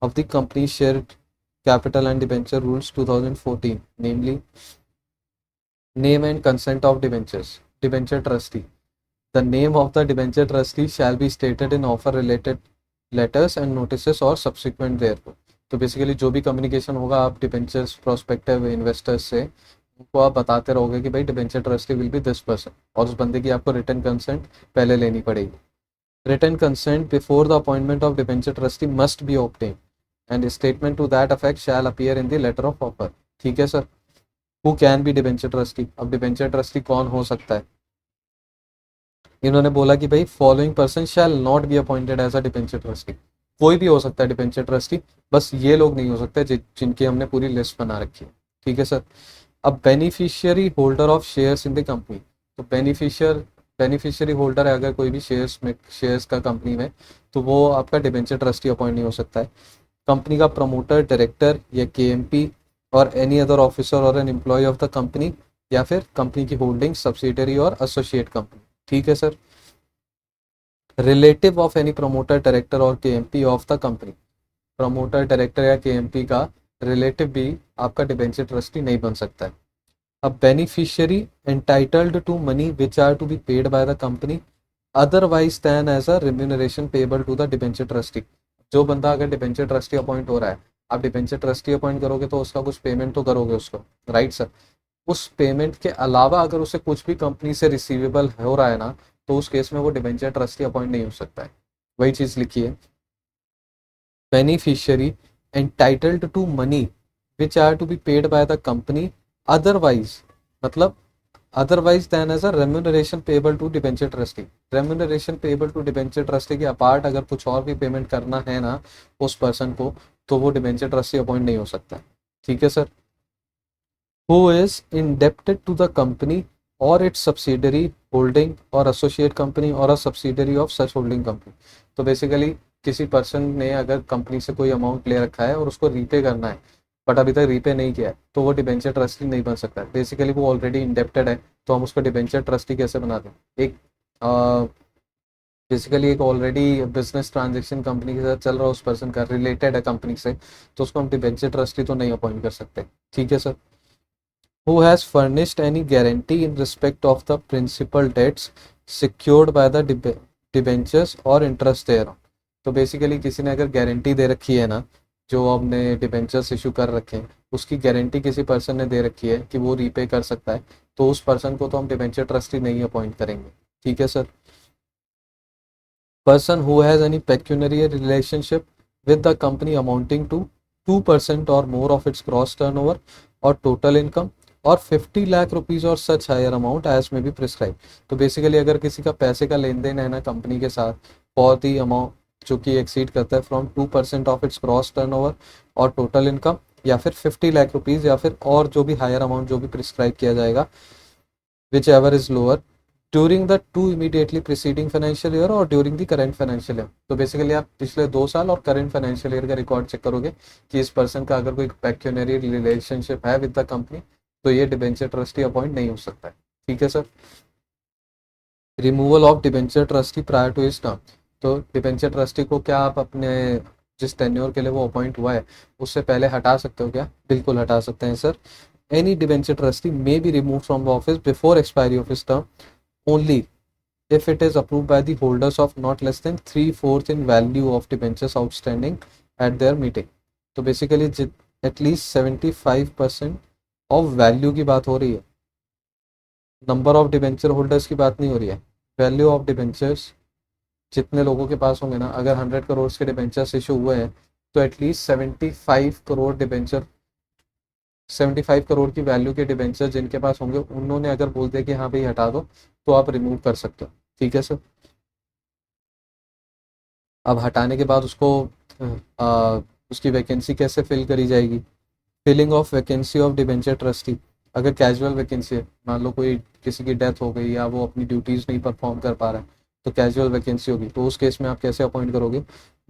of the Company's Share Capital and Debenture Rules 2014, namely name and consent of debenture trustee. The name of the debenture trustee shall be stated in offer related letters and notices or subsequent thereto. तो basically जो भी communication होगा आप debentures prospective investors से उनको आप बताते रहोगे कि भाई debenture trustee will be this person और उस बंदे की आपको रिटर्न कंसेंट पहले लेनी पड़ेगी. Written consent before the appointment of debenture trustee must be obtained and a statement to that effect shall appear in the letter of offer. ठीक है sir. Who can be debenture trustee? अब debenture trustee कौन हो सकता है? इन्होंने बोला कि भाई following person shall not be appointed as a debenture trustee. कोई भी हो सकता है डिबेंचर ट्रस्टी, बस ये लोग नहीं हो सकते जिनकी हमने पूरी लिस्ट बना रखी है. ठीक है सर. अब beneficiary holder of shares in the company. तो बेनिफिशियरी होल्डर है अगर कोई भी शेयर्स का कंपनी में तो वो आपका डिबेंचर ट्रस्टी अपॉइंट नहीं हो सकता है. कंपनी का प्रमोटर, डायरेक्टर या KMP और एनी अदर ऑफिसर और an employee of the company या फिर कंपनी की होल्डिंग सब्सिडियरी और एसोसिएट कंपनी. ठीक है sir. Relative of any promoter, director और KMP of the company. Promoter, director या KMP का रिलेटिव भी आपका डिबेंचर ट्रस्टी नहीं बन सकता है. A beneficiary entitled to money which are to be paid by the company otherwise than as a remuneration payable to the debenture trustee. जो बंदा अगर डिबेंचर ट्रस्टी अपॉइंट हो रहा है, आप डिबेंचर ट्रस्टी अपॉइंट करोगे तो उसका कुछ पेमेंट तो करोगे उसको. Right sir. उस पेमेंट के अलावा अगर उसे कुछ भी कंपनी से रिसीवेबल हो रहा है ना तो उस केस में वो डिबेंचर ट्रस्टी अपॉइंट नहीं हो सकता है. वही चीज़ लिखी है. Beneficiary entitled to money which are to be paid by the company otherwise मतलब otherwise then as a remuneration payable to debenture trustee. Remuneration payable to debenture trustee के अपार्ट अगर कुछ और भी पेमेंट करना है ना उस पर्सन को तो वो डिबेंचर ट्रस्टी अपॉइंट नहीं हो सकता. ठीक है sir. Who is indebted to the company और इट्स सब्सिडरी होल्डिंग और एसोसिएट कंपनी और a subsidiary of such holding company. तो बेसिकली किसी पर्सन ने अगर कंपनी से कोई अमाउंट ले रखा है और उसको रीपे करना है बट अभी तक रीपे नहीं किया है तो वो डिबेंचर ट्रस्टी नहीं बन सकता. बेसिकली वो ऑलरेडी इंडेप्टेड है तो हम उसको डिबेंचर ट्रस्टी कैसे बना दें. एक बेसिकली एक ऑलरेडी बिजनेस ट्रांजेक्शन कंपनी के साथ चल रहा है उस पर्सन का रिलेटेड है कंपनी से तो उसको हम डिबेंचर ट्रस्टी तो नहीं अपॉइंट कर सकते. ठीक है sir. Who has furnished any guarantee in respect of the principal debts secured by the debentures और इंटरेस्ट देयर। तो बेसिकली किसी ने अगर गारंटी दे रखी है ना, जो आपने डिबेंचर्स इशू कर रखे हैं उसकी गारंटी किसी पर्सन ने दे रखी है कि वो रीपे कर सकता है, तो उस पर्सन को तो हम डिबेंचर ट्रस्टी नहीं अपॉइंट करेंगे। ठीक है sir. Person who has any pecuniary relationship with the company amounting to 2% or more of its gross turnover or total income और 50 लाख रुपीज और सच हायर अमाउंट एज में बी प्रिस्क्राइब। तो बेसिकली अगर किसी का पैसे का लेन देन है ना कंपनी के साथ फॉर दी अमाउंट जो कि एक्सीड करता है from 2% of its gross turnover और टोटल इनकम, या फिर 50 लाख रुपीज, या फिर और जो भी हायर अमाउंट जो भी प्रिस्क्राइब किया जाएगा, whichever is lower during the two immediately preceding financial year और during the current financial year. तो बेसिकली आप पिछले 2 साल और करंट फाइनेंशियल ईयर का रिकॉर्ड चेक करोगे कि इस पर्सन का अगर कोई पेक्यूनरी रिलेशनशिप है विद द कंपनी तो ये डिबेंचर ट्रस्टी अपॉइंट नहीं हो सकता है। ठीक है sir. Removal of debenture trustee prior to his term. तो डिबेंचर ट्रस्टी को क्या आप अपने जिस टेन्योर के लिए वो अपॉइंट हुआ है उससे पहले हटा सकते हो क्या? बिल्कुल हटा सकते हैं sir. Any debenture trustee may be remove from the office before expiry of his term only if it is approved by the holders of not less than 3/4 in value of debentures outstanding at their meeting। तो basically at least 75% of value की बात हो रही है, number of debenture holders की बात नहीं हो रही है। वैल्यू ऑफ डिबेंचर्स जितने लोगों के पास होंगे ना, अगर 100 करोड़ के डिबेंचर्स इशू हुए हैं तो एटलीस्ट 75 करोड़ डिबेंचर 75 करोड़ की वैल्यू के डिबेंचर जिनके पास होंगे उन्होंने अगर बोल दिया कि हाँ भाई हटा दो तो आप रिमूव कर सकते हो। ठीक है सर। अब हटाने के बाद उसको आ, उसकी वैकेंसी कैसे फिल करी जाएगी? Filling of vacancy of debenture trustee. अगर कैजुअल वैकेंसी है, मान लो कोई किसी की डेथ हो गई या वो अपनी ड्यूटीज़ नहीं परफॉर्म कर पा रहा है तो कैजुअल वैकेंसी होगी, तो उस केस में आप कैसे अपॉइंट करोगे?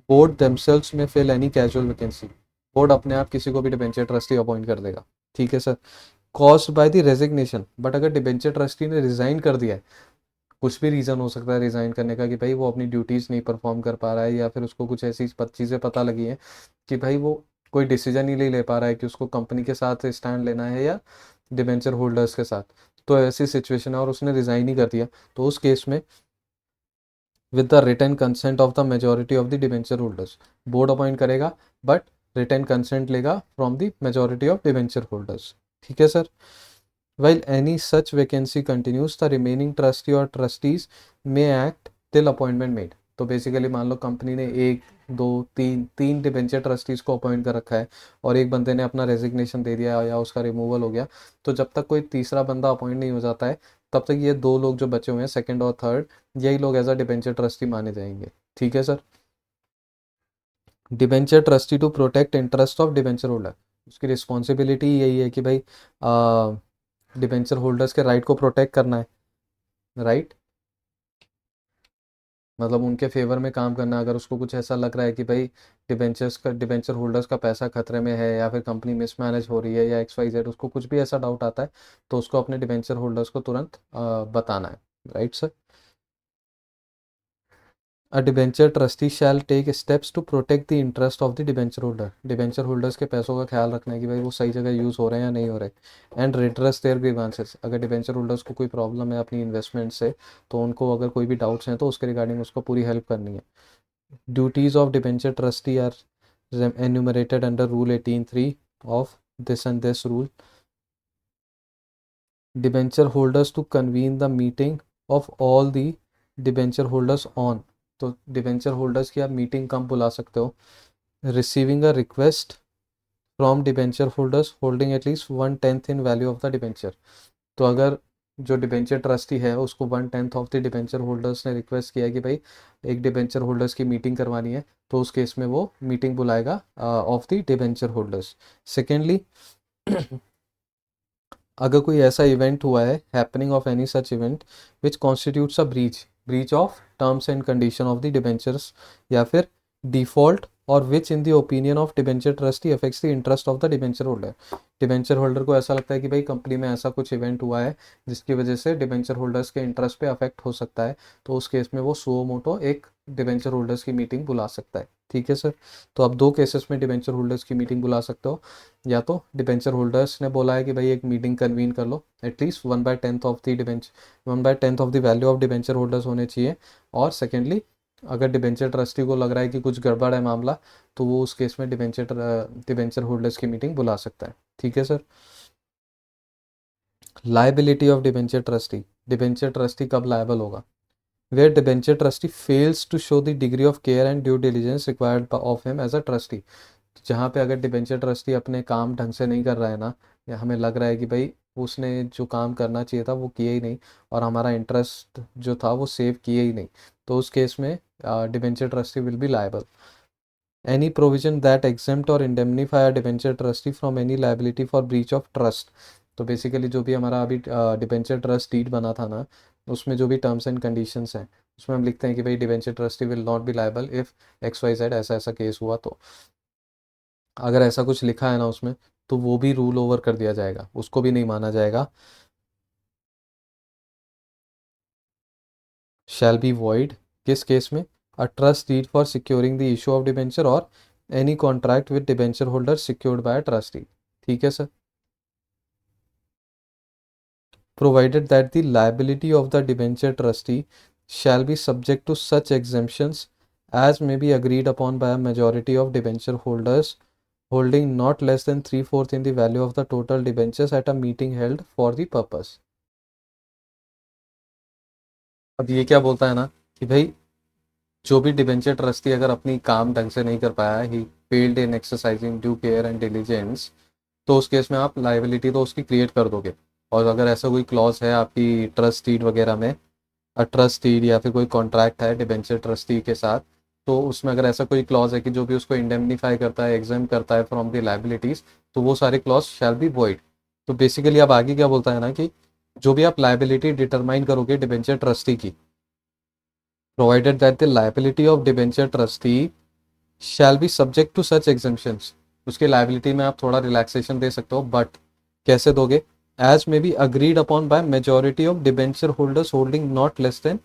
Board themselves may fill any casual vacancy. Board अपने आप किसी को भी डिबेंचर ट्रस्टी अपॉइंट कर देगा। ठीक है sir. Caused by the resignation. But अगर डिबेंचर ट्रस्टी ने रिज़ाइन कर दिया है, कुछ भी रीज़न हो सकता है रिज़ाइन करने का कि भाई वो अपनी ड्यूटीज़ नहीं परफॉर्म कर पा रहा है, या फिर उसको कुछ ऐसी चीज़ें पता लगी हैं कि भाई वो कोई डिसीजन ही नहीं ले पा रहा है कि उसको कंपनी के साथ स्टैंड लेना है या डिबेंचर होल्डर्स के साथ, तो ऐसी सिचुएशन है और उसने रिज़ाइन ही कर दिया, तो उस केस में with the written consent of the majority of the debenture holders, board appoint करेगा बट रिटन कंसेंट लेगा from the majority of debenture holders. ठीक है sir. While any such vacancy continues, the remaining trustee or trustees may act till appointment made। तो basically मान लो company ने एक दो तीन तीन डिबेंचर ट्रस्टीज को अपॉइंट कर रखा है और एक बंदे ने अपना रेजिग्नेशन दे दिया या उसका रिमूवल हो गया, तो जब तक कोई तीसरा बंदा अपॉइंट नहीं हो जाता है तब तक ये दो लोग जो बचे हुए हैं सेकंड और थर्ड, यही लोग एज अ डिबेंचर ट्रस्टी माने जाएंगे। ठीक है sir. Debenture trustee to protect interest of debenture holder. उसकी रिस्पॉन्सिबिलिटी यही है कि भाई डिबेंचर होल्डर्स के राइट को प्रोटेक्ट करना है। राइट मतलब उनके फेवर में काम करना। अगर उसको कुछ ऐसा लग रहा है कि भाई डिबेंचर होल्डर्स का पैसा खतरे में है या फिर कंपनी मिसमैनेज हो रही है या XYZ, उसको कुछ भी ऐसा डाउट आता है तो उसको अपने डिबेंचर होल्डर्स को तुरंत बताना है। Right sir. A debenture trustee shall take steps to protect the interest of the debenture holder. Debenture holders के पैसों का ख्याल रखना है कि भाई वो सही जगह यूज़ हो रहे हैं या नहीं हो रहे। And redress their grievances. अगर डिबेंचर होल्डर्स को कोई प्रॉब्लम है अपनी इन्वेस्टमेंट से तो उनको अगर कोई भी डाउट्स हैं तो उसके रिगार्डिंग उसको पूरी हेल्प करनी है। Duties of debenture trustee are enumerated under Rule 18(3) of this and this rule। Debenture holders to convene the meeting of all the debenture holders on. तो डिबेंचर होल्डर्स की आप मीटिंग कब बुला सकते हो? Receiving a request from debenture holders holding at least 1/10 in value of the debenture. तो अगर जो डिबेंचर ट्रस्टी है उसको 1/10 ऑफ द डिबेंचर होल्डर्स ने रिक्वेस्ट किया है कि भाई एक डिबेंचर होल्डर्स की मीटिंग करवानी है, तो उस केस में वो मीटिंग बुलाएगा of the debenture holders. Secondly, अगर कोई ऐसा इवेंट हुआ है happening of any such event which constitutes a breach of terms and condition of the debentures, या फिर डिफॉल्ट और which in the opinion of debenture trustee affects the interest of the debenture holder. Debenture holder को ऐसा लगता है कि भाई company में ऐसा कुछ इवेंट हुआ है जिसकी वजह से डिबेंचर होल्डर्स के इंटरेस्ट पे अफेक्ट हो सकता है, तो उस केस में वो सुओ मोटो एक डिबेंचर होल्डर्स की मीटिंग बुला सकता है। ठीक है सर। तो आप दो केसेस में डिबेंचर होल्डर्स की मीटिंग बुला सकते हो, या तो डिबेंचर होल्डर्स ने बोला है कि भाई एक मीटिंग कन्वीन कर लो, at least 1/10 of the debenture 1/10 of the value of debenture holders होने चाहिए। और सेकेंडली, अगर डिबेंचर ट्रस्टी को लग रहा है कि कुछ गड़बड़ है मामला, तो वो उस केस में डिबेंचर होल्डर्स की मीटिंग बुला सकता है। ठीक है sir. Liability of debenture trustee. Debenture trustee कब लायबल होगा? Where debenture trustee fails to show the degree of care and due diligence required of him as a trustee. जहाँ पे अगर डिबेंचर ट्रस्टी अपने काम ढंग से नहीं कर रहा है ना, या हमें लग रहा है कि भाई उसने जो काम करना चाहिए था वो किया ही नहीं, और हमारा इंटरेस्ट जो था वो सेव किए ही नहीं, तो उस केस में debenture trustee will be liable. Any provision that exempt और indemnify a debenture trustee from any liability for breach of trust. तो बेसिकली जो भी हमारा अभी डिबेंचर ट्रस्ट डीड बना था ना, उसमें जो भी टर्म्स एंड कंडीशंस हैं, उसमें हम लिखते हैं कि भाई debenture trustee will not be liable if XYZ ऐसा ऐसा केस हुआ। तो अगर ऐसा कुछ लिखा है ना उसमें, तो वो भी रूल ओवर कर दिया जाएगा, उसको भी नहीं माना जाएगा। शैल बी वॉइड किस केस में? A trust deed for securing the issue of debenture और any contract with debenture holder secured by trustee. ठीक है sir. Provided that the liability of the debenture trustee shall be subject to such exemptions as may be agreed upon by a majority of debenture holders holding not less than 3/4 in the value of the total debentures at a meeting held for the purpose। अब ये क्या बोलता है ना कि भाई जो भी डिबेंचर ट्रस्टी अगर अपनी काम ढंग से नहीं कर पाया, ही failed in exercising due care and diligence, तो उस केस में आप लाइबिलिटी तो उसकी क्रिएट कर दोगे। और अगर ऐसा कोई क्लॉज है आपकी ट्रस्ट डीड वगैरह में, ट्रस्ट डीड या फिर कोई कॉन्ट्रैक्ट है डिबेंचर ट्रस्टी के साथ, तो उसमें अगर ऐसा कोई क्लॉज है कि जो भी उसको इंडेमनीफाई करता है, एग्जाम करता है फ्रॉम द लाइबिलिटीज, तो वो सारे क्लॉज शैल बी वॉइड। तो बेसिकली अब आगे क्या बोलता है ना कि जो भी आप लाइबिलिटी डिटरमाइन करोगे डिबेंचर ट्रस्टी की, provided that the liability of debenture trustee shall be subject to such exemptions, उसके लाइबिलिटी में आप थोड़ा रिलैक्सेशन दे सकते हो, बट कैसे दोगे? As may be agreed upon by majority of debenture holders holding not less than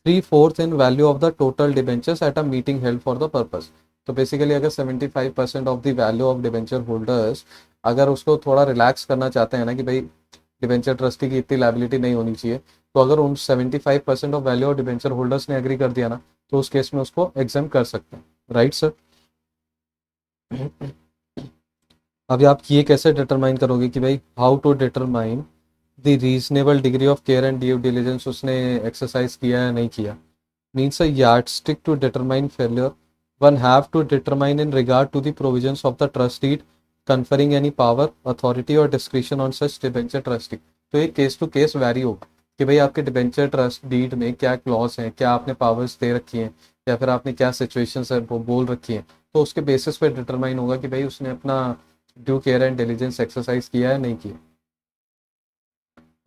3/4 in value of the total debentures at a meeting held for the purpose. तो basically अगर 75% of the value of debenture holders, अगर उसको थोड़ा relax करना चाहते हैं ना कि भाई डिबेंचर ट्रस्टी की इतनी लाइबिलिटी नहीं होनी चाहिए, तो अगर उन 75% of value of debenture holders ने एग्री कर दिया ना, तो उस केस में उसको एग्जाम कर सकते हैं। Right sir. अभी आप ये कैसे डिटरमाइन करोगे कि भाई how to determine the reasonable degree of care and due diligence उसने एक्सरसाइज किया या नहीं किया? Means a yardstick to determine failure, one have to determine in regard to the provisions of the trust deed conferring any power, authority or discretion on such debenture trustee। तो ये case to case vary होगा कि भाई आपके debenture trust deed में क्या clause हैं, क्या आपने पावर्स दे रखी हैं, या फिर आपने क्या सिचुएशंस है वो बोल रखी हैं, तो उसके बेसिस पे डिटरमाइन होगा कि भाई उसने अपना due care and diligence exercise किया है नहीं किया।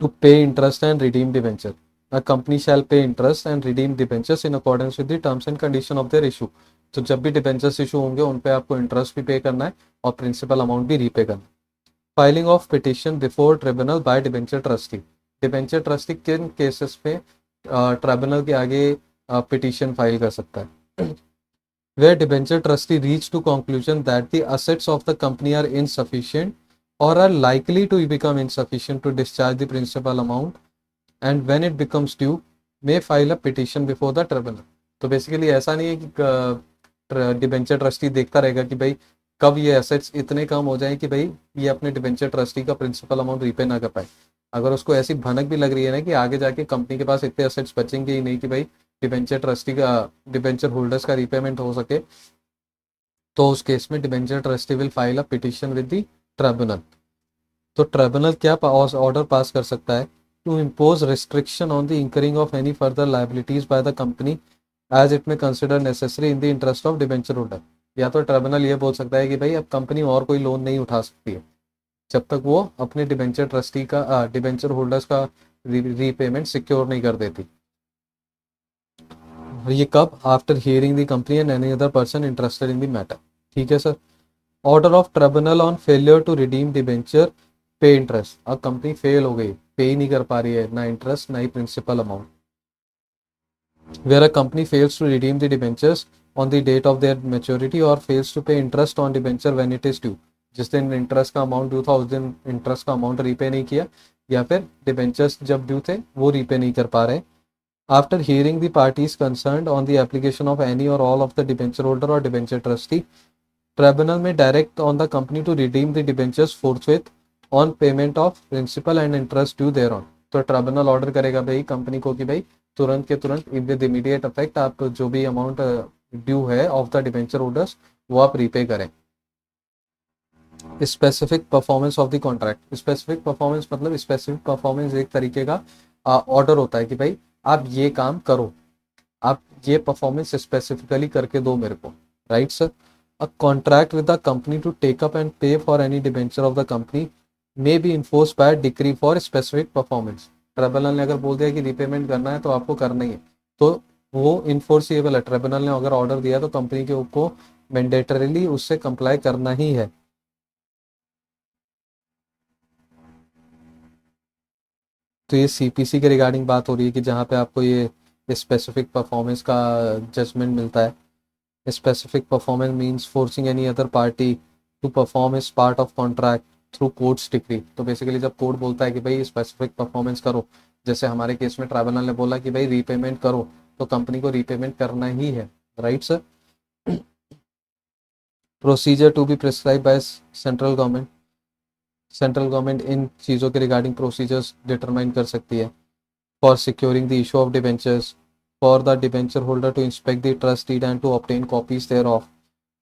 To pay interest and redeem debenture, a company shall pay interest and redeem debentures in accordance with the terms and condition of their issue। तो जब भी डिबेंचर्स इशू होंगे उन पे आपको इंटरेस्ट भी पे करना है और प्रिंसिपल अमाउंट भी रीपे करना है। Filing of petition before tribunal by debenture trustee. Debenture trustee किन केसेस पे ट्रिब्यूनल के आगे पिटिशन फाइल कर सकता है? where debenture trustee reach to conclusion that the assets of the company are insufficient or are likely to become insufficient to discharge the principal amount, and when it becomes due may file a petition before the tribunal। तो basically ऐसा नहीं है कि debenture trustee देखता रहेगा कि भाई कब ये एसेट्स इतने कम हो जाएं कि भाई ये अपने डिबेंचर ट्रस्टी का प्रिंसिपल अमाउंट रीपे ना कर पाए। अगर उसको ऐसी भनक भी लग रही है ना कि आगे जाके कंपनी के पास इतने एसेट्स बचेंगे ही नहीं कि भाई डिबेंचर ट्रस्टी का डिबेंचर होल्डर्स का रीपेमेंट हो सके, तो उस केस में debenture trustee will file a petition with the tribunal. तो ट्रिब्यूनल क्या ऑर्डर पास कर सकता है? To impose restriction on the incurring of any further liabilities by the company as it may consider necessary in the interest of debenture holder. या तो tribunal ये बोल सकता है कि भाई अब कंपनी और कोई लोन नहीं उठा सकती है जब तक वो अपने डिबेंचर ट्रस्टी का डिबेंचर होल्डर्स का रीपेमेंट सिक्योर नहीं कर देती। और ये कब? After hearing the company and any other person interested in the matter. ठीक है sir. Order of tribunal on failure to redeem debenture pay interest. अब कंपनी फेल हो गई, पे ही नहीं कर पा रही है, ना इंटरेस्ट ना ही principal amount. Where a company fails to redeem the debentures on the date of their maturity or fails to pay interest on debenture when it is due, जिस दिन इंटरेस्ट का अमाउंट ड्यू था उस दिन interest का amount repay नहीं किया, या फिर डिबेंचर्स जब ड्यू थे वो रीपे नहीं कर पा रहे। After hearing the parties concerned on the application of any और all of the debenture holder और debenture trustee, tribunal may direct on the company to redeem the debentures forthwith on payment of principal and interest due thereon. तो tribunal order करेगा भाई company को कि भाई तुरंत के तुरंत विद इमीडिएट इफेक्ट आप जो भी अमाउंट ड्यू है ऑफ द डिबेंचर होल्डर्स वो आप रीपे करें। Specific performance of the contract. Specific performance मतलब स्पेसिफिक परफॉर्मेंस एक तरीके का ऑर्डर होता है कि भाई आप ये काम करो, आप ये परफॉर्मेंस स्पेसिफिकली करके दो मेरे को, right sir. A contract with the company to take up and pay for any debenture of the company may be enforce by decree for specific performance. Tribunal ने अगर बोल दिया कि रीपेमेंट करना है तो आपको करना ही है, तो वो इन्फोर्सिएबल है। ट्रिब्यूनल ने अगर ऑर्डर दिया तो कंपनी के को मैंडेटरीली उससे कंप्लाई करना ही है। तो ये सीपीसी के रिगार्डिंग बात हो रही है कि जहाँ पे आपको ये स्पेसिफिक परफॉर्मेंस का जजमेंट मिलता है। Specific performance means forcing any other party to perform is part of contract through courts decree. तो बेसिकली जब कोर्ट बोलता है कि भाई स्पेसिफिक परफॉर्मेंस करो, जैसे हमारे केस में ट्राइब्यूनल ने बोला कि भाई रीपेमेंट करो, तो कंपनी को रीपेमेंट करना ही है, right sir. Procedure to be prescribe by central government. Central government इन चीज़ों के रिगार्डिंग प्रोसीजर्स डिटरमाइन कर सकती है। For securing the issue of debentures, for the debenture holder to inspect the trust deed and to obtain copies thereof,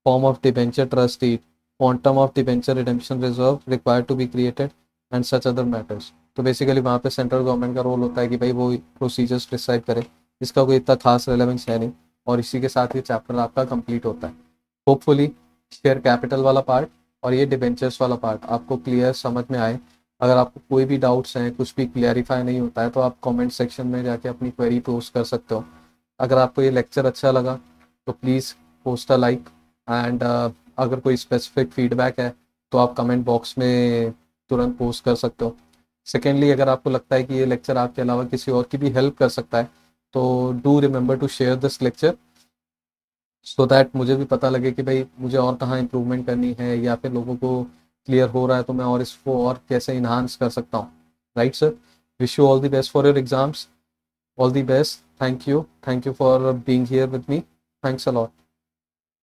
form of debenture trustee, quantum of debenture redemption reserve required to be created and such other matters। तो basically वहाँ पे central government का role होता है कि भाई वो procedures prescribe करे। इसका कोई इतना खास रेलेवेंस है नहीं, और इसी के साथ ये चैप्टर आपका कंप्लीट होता है। होपफुली शेयर कैपिटल वाला पार्ट और ये डिबेंचर्स वाला पार्ट आपको क्लियर समझ में आए। अगर आपको कोई भी डाउट्स हैं, कुछ भी क्लियरिफाई नहीं होता है, तो आप कमेंट सेक्शन में जाके अपनी क्वेरी पोस्ट कर सकते हो। अगर आपको ये लेक्चर अच्छा लगा तो please post a like, and अगर कोई स्पेसिफिक फीडबैक है तो आप कमेंट बॉक्स में तुरंत पोस्ट कर सकते हो। सेकेंडली, अगर आपको लगता है कि ये लेक्चर आपके अलावा किसी और की भी हेल्प कर सकता है तो do remember to share this lecture, so that मुझे भी पता लगे कि भाई मुझे और कहाँ इंप्रूवमेंट करनी है, या फिर लोगों को क्लियर हो रहा है तो मैं और इसको और कैसे इन्हांस कर सकता हूँ, right sir. Wish you all the best for your exams. All the best. Thank you for being here with me. Thanks a lot.